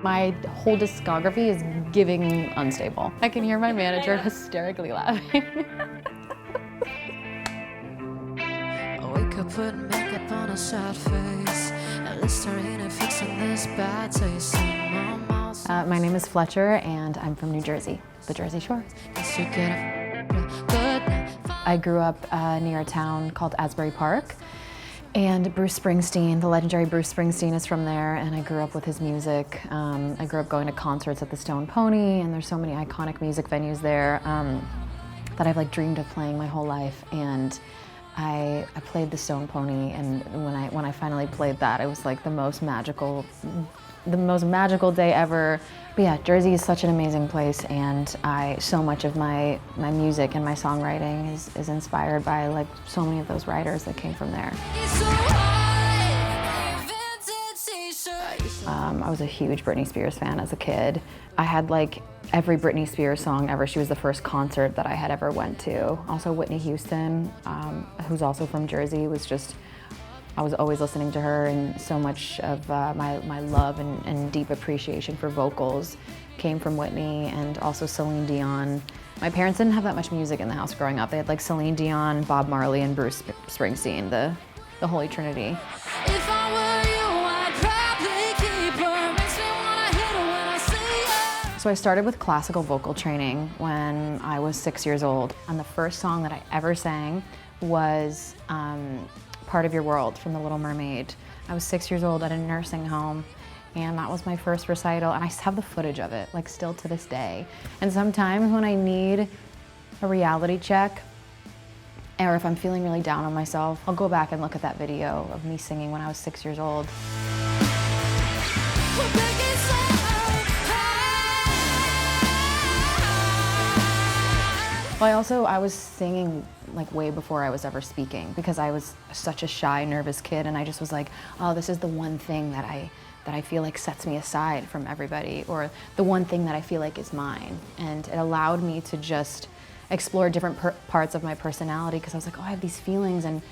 My whole discography is giving unstable. I can hear my manager hysterically laughing. I wake up putting makeup on a sad face. At least I ain't fixing this bad taste in my mouth. My name is Fletcher and I'm from New Jersey, the Geordie Shore. I grew up near a town called Asbury Park, and Bruce Springsteen, the legendary Bruce Springsteen, is from there, and I grew up with his music. I grew up going to concerts at the Stone Pony, and there's so many iconic music venues there that I've like dreamed of playing my whole life. And I played the Stone Pony, and when I finally played that, it was like the most magical day ever. But yeah, Jersey is such an amazing place, and so much of my music and my songwriting is inspired by like so many of those writers that came from there. I was a huge Britney Spears fan as a kid. I had like every Britney Spears song ever. She was the first concert that I had ever went to. Also Whitney Houston, who's also from Jersey, I was always listening to her, and so much of my love and deep appreciation for vocals came from Whitney, and also Celine Dion. My parents didn't have that much music in the house growing up. They had like Celine Dion, Bob Marley, and Bruce Springsteen, the Holy Trinity. If I were you, I'd probably keep her. Makes me wanna hit her when I see her. So I started with classical vocal training when I was 6 years old, and the first song that I ever sang was Part of Your World from The Little Mermaid. I was 6 years old at a nursing home, and that was my first recital, and I have the footage of it, like still to this day. And sometimes when I need a reality check, or if I'm feeling really down on myself, I'll go back and look at that video of me singing when I was 6 years old. Well, I was singing like way before I was ever speaking, because I was such a shy, nervous kid, and I just was like, oh, this is the one thing that I feel like sets me aside from everybody, or the one thing that I feel like is mine. And it allowed me to just explore different parts of my personality, because I was like, oh, I have these feelings, and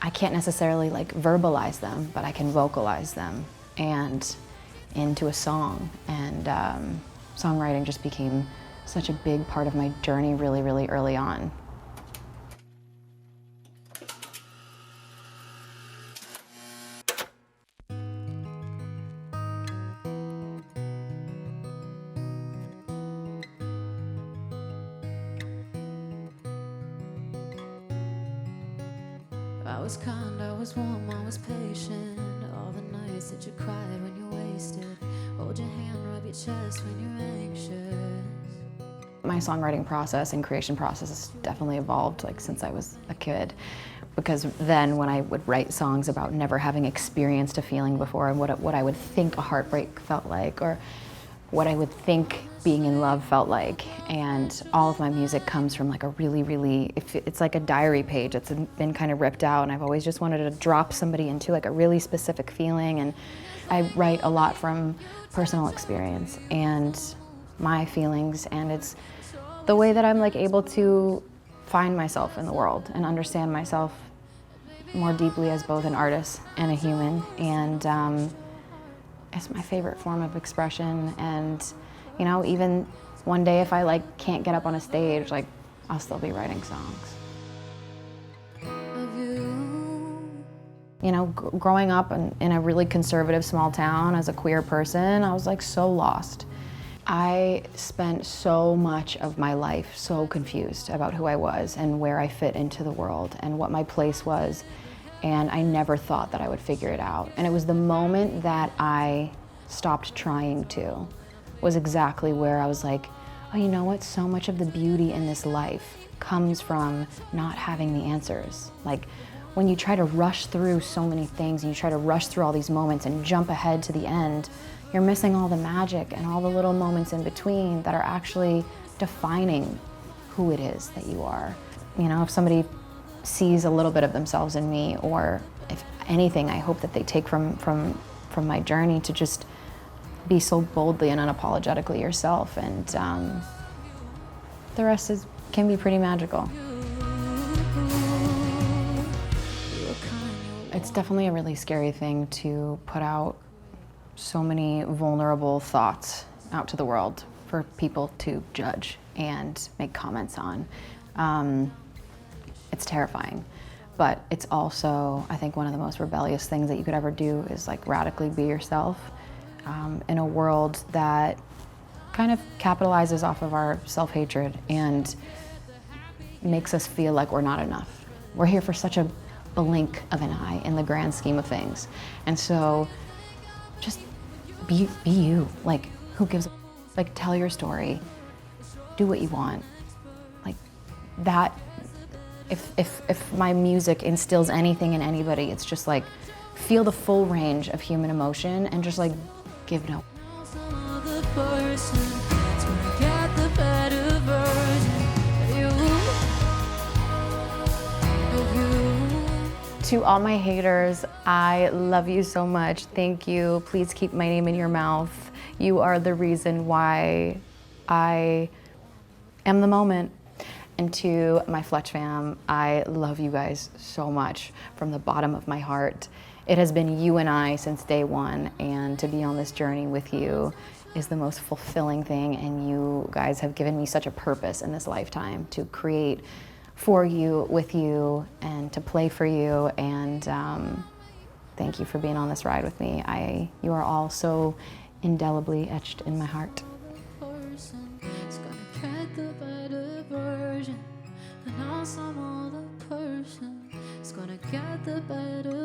I can't necessarily like verbalize them, but I can vocalize them and into a song. And songwriting just became such a big part of my journey really, really early on. I was kind, I was warm, I was patient. All the nights that you cried when you're wasted. Hold your hand, rub your chest when you're anxious. My songwriting process and creation process has definitely evolved like since I was a kid, because then when I would write songs about never having experienced a feeling before, and what I would think a heartbreak felt like, or what I would think being in love felt like. And all of my music comes from like a really, it's like a diary page. It's been kind of ripped out, and I've always just wanted to drop somebody into like a really specific feeling. And I write a lot from personal experience and my feelings, and it's the way that I'm like able to find myself in the world and understand myself more deeply as both an artist and a human. And it's my favorite form of expression. And you know, even one day if I like can't get up on a stage, like I'll still be writing songs. You know, growing up in a really conservative small town as a queer person, I was like so lost. I spent so much of my life so confused about who I was and where I fit into the world and what my place was, and I never thought that I would figure it out. And it was the moment that I stopped trying to, was exactly where I was like, oh, you know what, so much of the beauty in this life comes from not having the answers. Like, when you try to rush through so many things, and you try to rush through all these moments and jump ahead to the end, you're missing all the magic and all the little moments in between that are actually defining who it is that you are. You know, if somebody sees a little bit of themselves in me, or if anything, I hope that they take from my journey to just be so boldly and unapologetically yourself, and the rest can be pretty magical. It's definitely a really scary thing to put out so many vulnerable thoughts out to the world for people to judge and make comments on. It's terrifying, but it's also, I think, one of the most rebellious things that you could ever do is like radically be yourself in a world that kind of capitalizes off of our self-hatred and makes us feel like we're not enough. We're here for such a blink of an eye in the grand scheme of things. And so just be you. Like, who gives a, like, tell your story, do what you want. Like that, if my music instills anything in anybody, it's just like, feel the full range of human emotion and just like give no. To all my haters, I love you so much. Thank you. Please keep my name in your mouth. You are the reason why I am the moment. And to my Fletch fam, I love you guys so much from the bottom of my heart. It has been you and I since day one, and to be on this journey with you is the most fulfilling thing, and you guys have given me such a purpose in this lifetime to create for you, with you, and to play for you, and thank you for being on this ride with me. You are all so indelibly etched in my heart. It's gonna get the better